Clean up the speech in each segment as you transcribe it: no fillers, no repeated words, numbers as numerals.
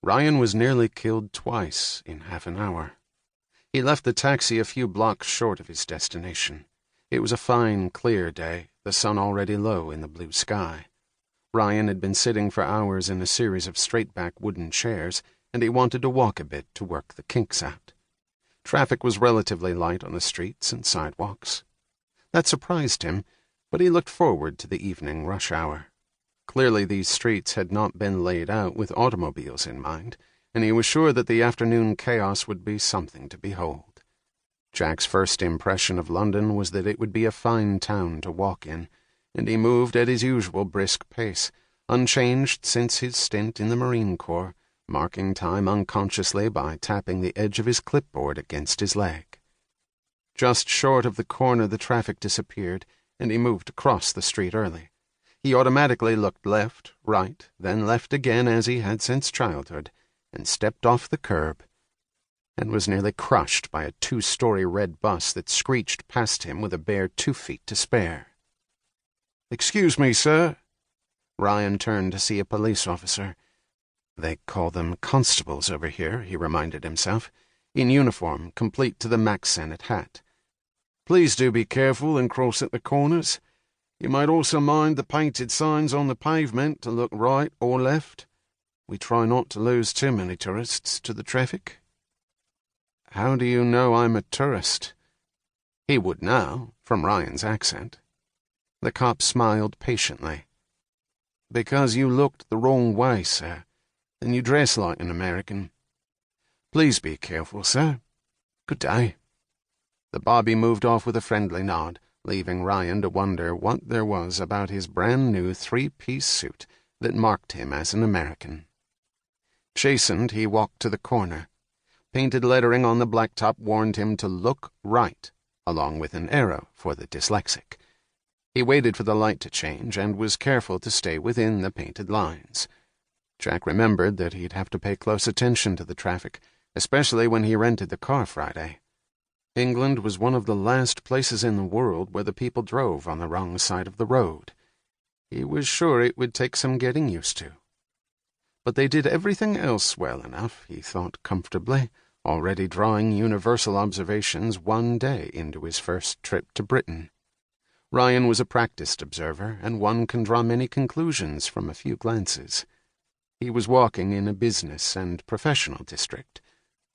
Ryan was nearly killed twice in half an hour. He left the taxi a few blocks short of his destination. It was a fine, clear day, the sun already low in the blue sky. Ryan had been sitting for hours in a series of straight-back wooden chairs, and he wanted to walk a bit to work the kinks out. Traffic was relatively light on the streets and sidewalks. That surprised him, but he looked forward to the evening rush hour. Clearly these streets had not been laid out with automobiles in mind, and he was sure that the afternoon chaos would be something to behold. Jack's first impression of London was that it would be a fine town to walk in, and he moved at his usual brisk pace, unchanged since his stint in the Marine Corps, marking time unconsciously by tapping the edge of his clipboard against his leg. Just short of the corner the traffic disappeared, and he moved across the street early. He automatically looked left, right, then left again as he had since childhood, and stepped off the curb, and was nearly crushed by a 2-story red bus that screeched past him with a bare 2 feet to spare. "Excuse me, sir." Ryan turned to see a police officer. They call them constables over here, he reminded himself, in uniform, complete to the Mac Sennett hat. "Please do be careful and cross at the corners. You might also mind the painted signs on the pavement to look right or left. We try not to lose too many tourists to the traffic." "How do you know I'm a tourist?" He would now, from Ryan's accent. The cop smiled patiently. "Because you looked the wrong way, sir, and you dress like an American. Please be careful, sir. Good day." The bobby moved off with a friendly nod, leaving Ryan to wonder what there was about his brand-new 3-piece suit that marked him as an American. Chastened, he walked to the corner. Painted lettering on the blacktop warned him to look right, along with an arrow for the dyslexic. He waited for the light to change and was careful to stay within the painted lines. Jack remembered that he'd have to pay close attention to the traffic, especially when he rented the car Friday. England was one of the last places in the world where the people drove on the wrong side of the road. He was sure it would take some getting used to. But they did everything else well enough, he thought comfortably, already drawing universal observations 1 day into his first trip to Britain. Ryan was a practiced observer, and one can draw many conclusions from a few glances. He was walking in a business and professional district.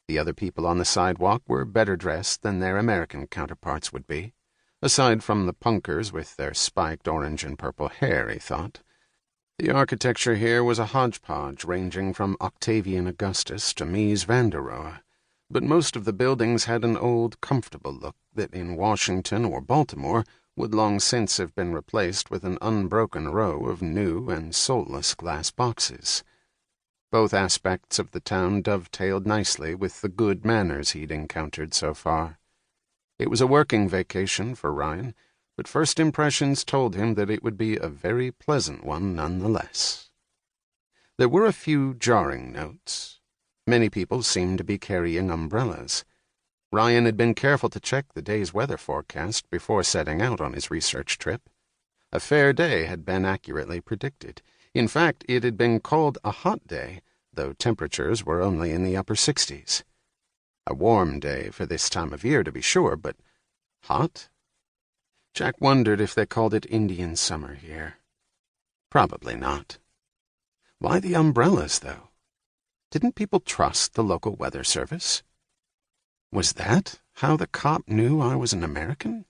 The other people on the sidewalk were better dressed than their American counterparts would be, aside from the punkers with their spiked orange and purple hair, he thought. The architecture here was a hodgepodge ranging from Octavian Augustus to Mies van der Rohe, but most of the buildings had an old, comfortable look that in Washington or Baltimore would long since have been replaced with an unbroken row of new and soulless glass boxes. Both aspects of the town dovetailed nicely with the good manners he'd encountered so far. It was a working vacation for Ryan, but first impressions told him that it would be a very pleasant one nonetheless. There were a few jarring notes. Many people seemed to be carrying umbrellas. Ryan had been careful to check the day's weather forecast before setting out on his research trip. A fair day had been accurately predicted. In fact, it had been called a hot day, though temperatures were only in the upper 60s. A warm day for this time of year, to be sure, but hot? Jack wondered if they called it Indian summer here. Probably not. Why the umbrellas, though? Didn't people trust the local weather service? Was that how the cop knew I was an American?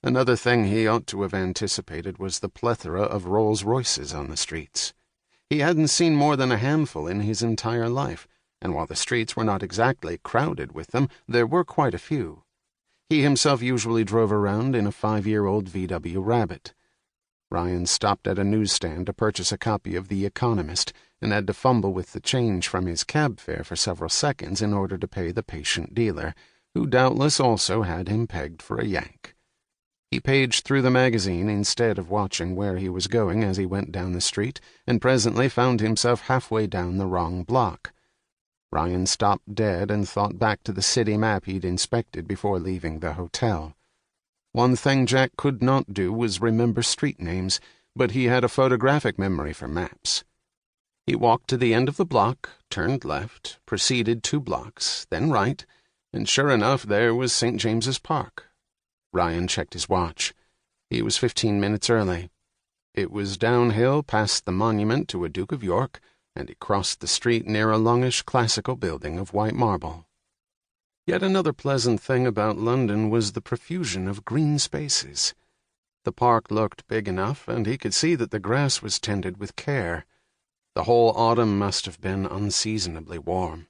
Another thing he ought to have anticipated was the plethora of Rolls-Royces on the streets. He hadn't seen more than a handful in his entire life, and while the streets were not exactly crowded with them, there were quite a few. He himself usually drove around in a 5-year-old VW Rabbit. Ryan stopped at a newsstand to purchase a copy of The Economist and had to fumble with the change from his cab fare for several seconds in order to pay the patient dealer, who doubtless also had him pegged for a yank. He paged through the magazine instead of watching where he was going as he went down the street, and presently found himself halfway down the wrong block. Ryan stopped dead and thought back to the city map he'd inspected before leaving the hotel. One thing Jack could not do was remember street names, but he had a photographic memory for maps. He walked to the end of the block, turned left, proceeded 2 blocks, then right, and sure enough there was St. James's Park. Ryan checked his watch. He was 15 minutes early. It was downhill past the monument to a Duke of York, and he crossed the street near a longish classical building of white marble. Yet another pleasant thing about London was the profusion of green spaces. The park looked big enough, and he could see that the grass was tended with care. The whole autumn must have been unseasonably warm.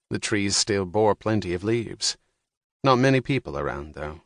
The trees still bore plenty of leaves. Not many people around, though.